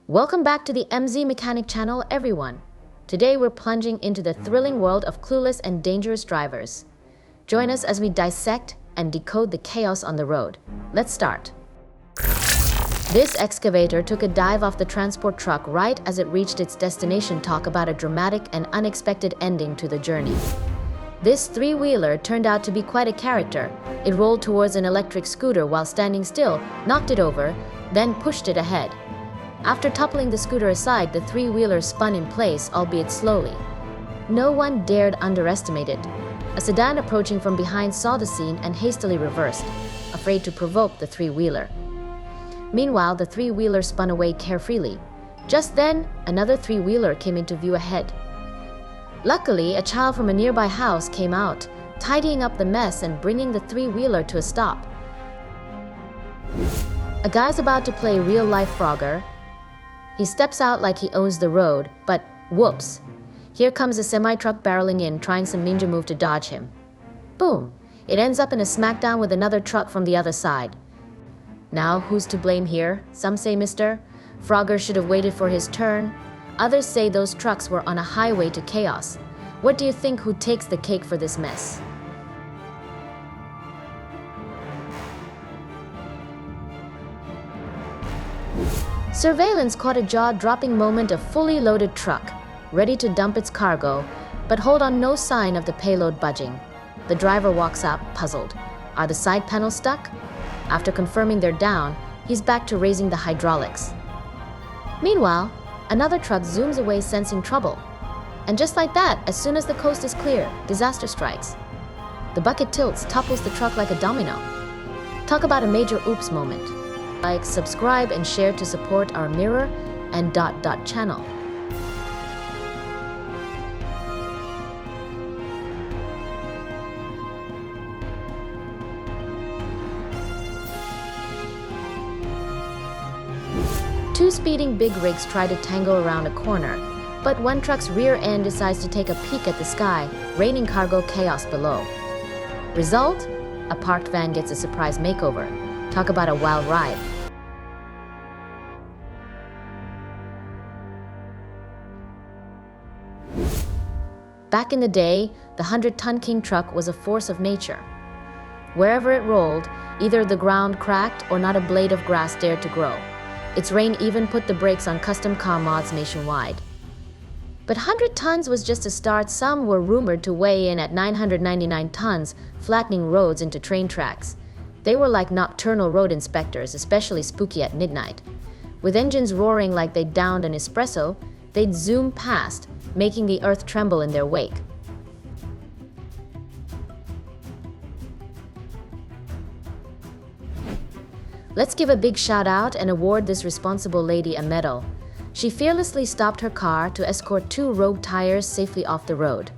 Welcome back to the MZ Mechanic channel, everyone. Today we're plunging into the thrilling world of clueless and dangerous drivers. Join us as we dissect and decode the chaos on the road. Let's start. This excavator took a dive off the transport truck right as it reached its destination. Talk about a dramatic and unexpected ending to the journey. This three-wheeler turned out to be quite a character. It rolled towards an electric scooter while standing still, knocked it over, then pushed it ahead. After toppling the scooter aside, the three-wheeler spun in place, albeit slowly. No one dared underestimate it. A sedan approaching from behind saw the scene and hastily reversed, afraid to provoke the three-wheeler. Meanwhile, the three-wheeler spun away carefreely. Just then, another three-wheeler came into view ahead. Luckily, a child from a nearby house came out, tidying up the mess and bringing the three-wheeler to a stop. A guy's about to play real-life Frogger. He steps out like he owns the road, but whoops. Here comes a semi-truck barreling in, trying some ninja move to dodge him. Boom! It ends up in a smackdown with another truck from the other side. Now, who's to blame here? Some say Mr. Frogger should have waited for his turn. Others say those trucks were on a highway to chaos. What do you think, who takes the cake for this mess? Surveillance caught a jaw-dropping moment of fully loaded truck, ready to dump its cargo, but hold on, no sign of the payload budging. The driver walks out, puzzled. Are the side panels stuck? After confirming they're down, he's back to raising the hydraulics. Meanwhile, another truck zooms away, sensing trouble. And just like that, as soon as the coast is clear, disaster strikes. The bucket tilts, topples the truck like a domino. Talk about a major oops moment. Like, subscribe, and share to support our Mirror and channel. Two speeding big rigs try to tangle around a corner, but one truck's rear end decides to take a peek at the sky, raining cargo chaos below. Result? A parked van gets a surprise makeover. Talk about a wild ride. Back in the day, the 100-ton King truck was a force of nature. Wherever it rolled, either the ground cracked or not a blade of grass dared to grow. Its reign even put the brakes on custom car mods nationwide. But 100 tons was just a start. Some were rumored to weigh in at 999 tons, flattening roads into train tracks. They were like nocturnal road inspectors, especially spooky at midnight. With engines roaring like they downed an espresso, they'd zoom past, making the earth tremble in their wake. Let's give a big shout out and award this responsible lady a medal. She fearlessly stopped her car to escort two rogue tires safely off the road.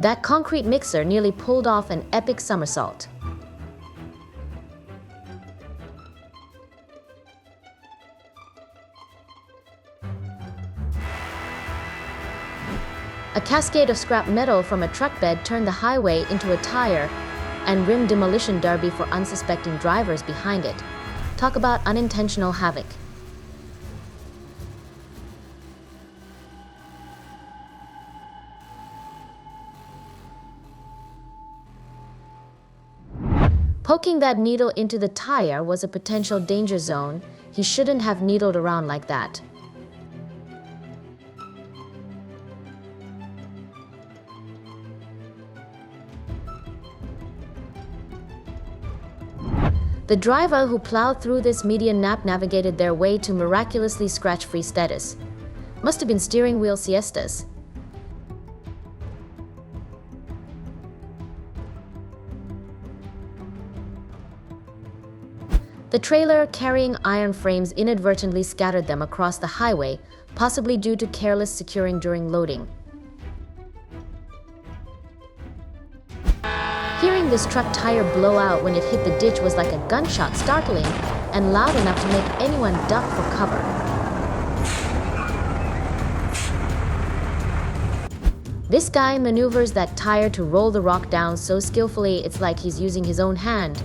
That concrete mixer nearly pulled off an epic somersault. A cascade of scrap metal from a truck bed turned the highway into a tire and rim demolition derby for unsuspecting drivers behind it. Talk about unintentional havoc. Poking that needle into the tire was a potential danger zone. He shouldn't have needled around like that. The driver who plowed through this median nap navigated their way to miraculously scratch-free status. Must have been steering wheel siestas. The trailer carrying iron frames inadvertently scattered them across the highway, possibly due to careless securing during loading. Hearing this truck tire blow out when it hit the ditch was like a gunshot, startling and loud enough to make anyone duck for cover. This guy maneuvers that tire to roll the rock down so skillfully it's like he's using his own hand.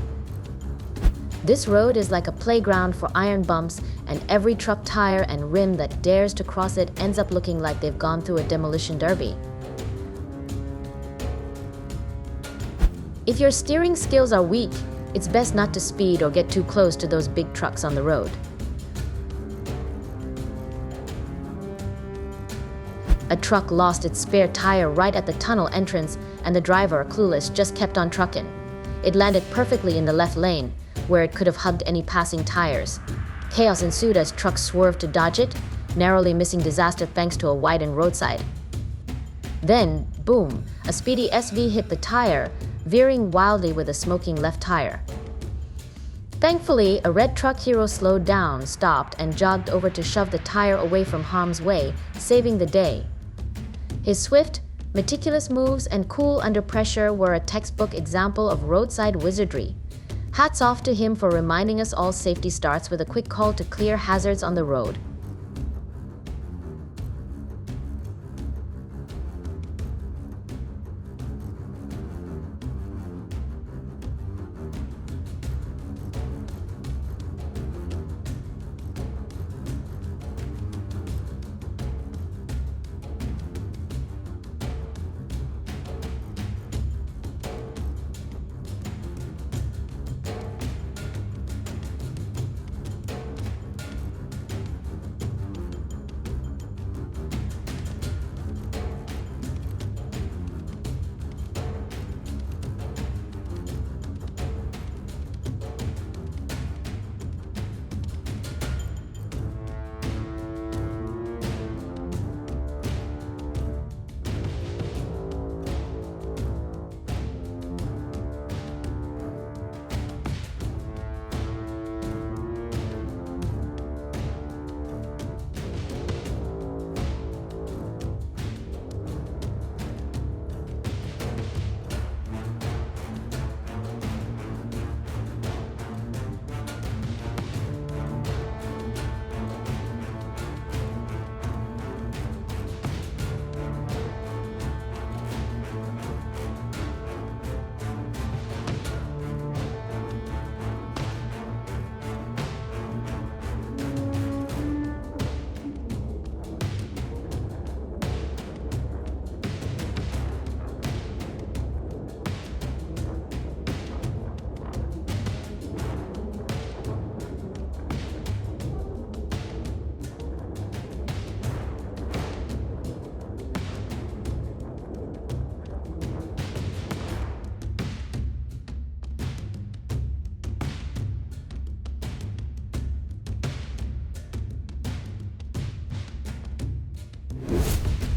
This road is like a playground for iron bumps, and every truck tire and rim that dares to cross it ends up looking like they've gone through a demolition derby. If your steering skills are weak, it's best not to speed or get too close to those big trucks on the road. A truck lost its spare tire right at the tunnel entrance, and the driver, clueless, just kept on trucking. It landed perfectly in the left lane, where it could have hugged any passing tires. Chaos ensued as trucks swerved to dodge it, narrowly missing disaster thanks to a widened roadside. Then, boom, a speedy SV hit the tire, veering wildly with a smoking left tire. Thankfully, a red truck hero slowed down, stopped, and jogged over to shove the tire away from harm's way, saving the day. His swift, meticulous moves and cool under pressure were a textbook example of roadside wizardry. Hats off to him for reminding us all safety starts with a quick call to clear hazards on the road.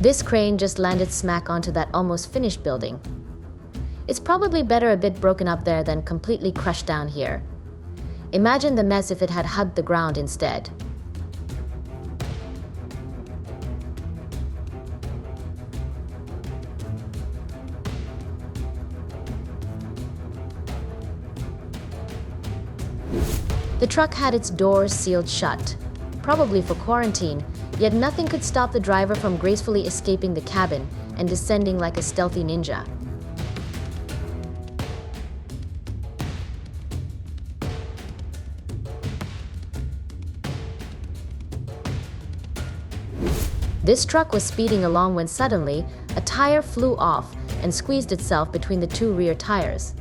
This crane just landed smack onto that almost finished building. It's probably better a bit broken up there than completely crushed down here. Imagine the mess if it had hugged the ground instead. The truck had its doors sealed shut, probably for quarantine, yet nothing could stop the driver from gracefully escaping the cabin and descending like a stealthy ninja. This truck was speeding along when suddenly, a tire flew off and squeezed itself between the two rear tires.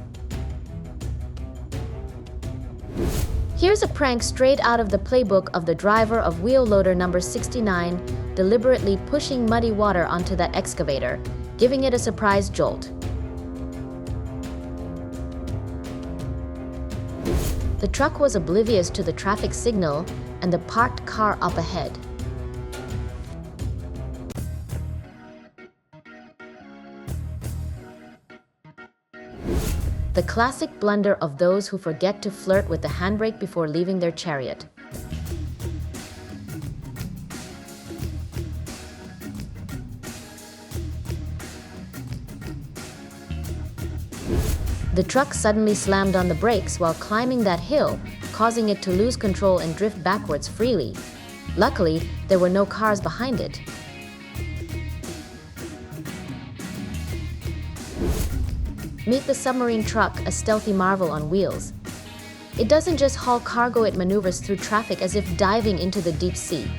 Here's a prank straight out of the playbook of the driver of wheel loader number 69, deliberately pushing muddy water onto that excavator, giving it a surprise jolt. The truck was oblivious to the traffic signal and the parked car up ahead. The classic blunder of those who forget to flirt with the handbrake before leaving their chariot. The truck suddenly slammed on the brakes while climbing that hill, causing it to lose control and drift backwards freely. Luckily, there were no cars behind it. Meet the submarine truck, a stealthy marvel on wheels. It doesn't just haul cargo, it maneuvers through traffic as if diving into the deep sea.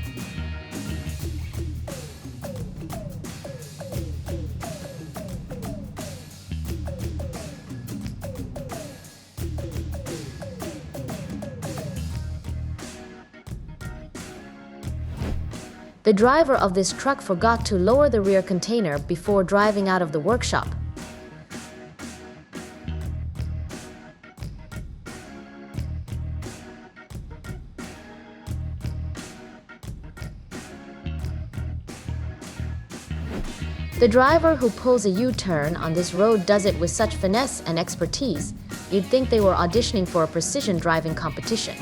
The driver of this truck forgot to lower the rear container before driving out of the workshop. The driver who pulls a U-turn on this road does it with such finesse and expertise, you'd think they were auditioning for a precision driving competition.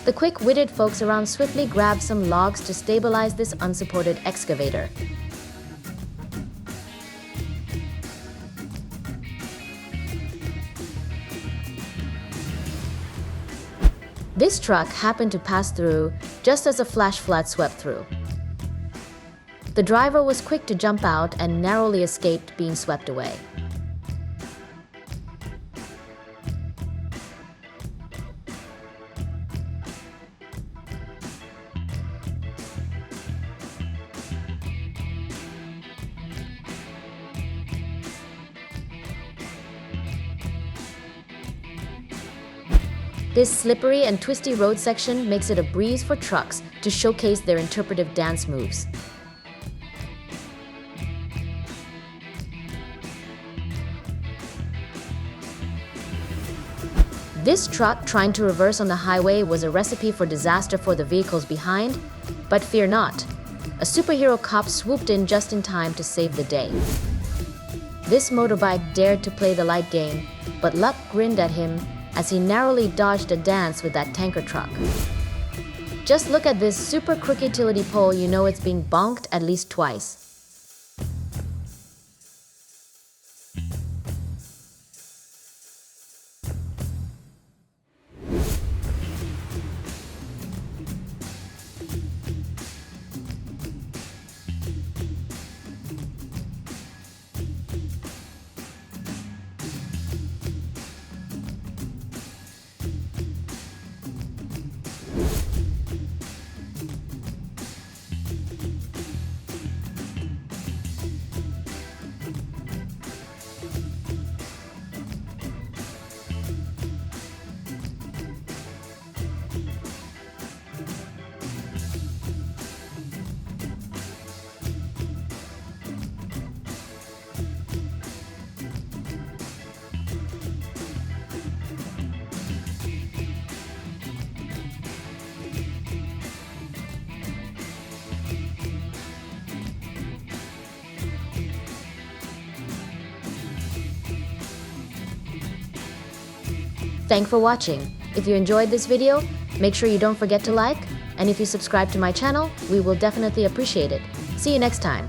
The quick-witted folks around swiftly grab some logs to stabilize this unsupported excavator. This truck happened to pass through just as a flash flood swept through. The driver was quick to jump out and narrowly escaped being swept away. This slippery and twisty road section makes it a breeze for trucks to showcase their interpretive dance moves. This truck trying to reverse on the highway was a recipe for disaster for the vehicles behind, but fear not. A superhero cop swooped in just in time to save the day. This motorbike dared to play the light game, but luck grinned at him as he narrowly dodged a dance with that tanker truck. Just look at this super crooked utility pole, you know it's being bonked at least twice. Thanks for watching. If you enjoyed this video, make sure you don't forget to like, and if you subscribe to my channel, we will definitely appreciate it. See you next time.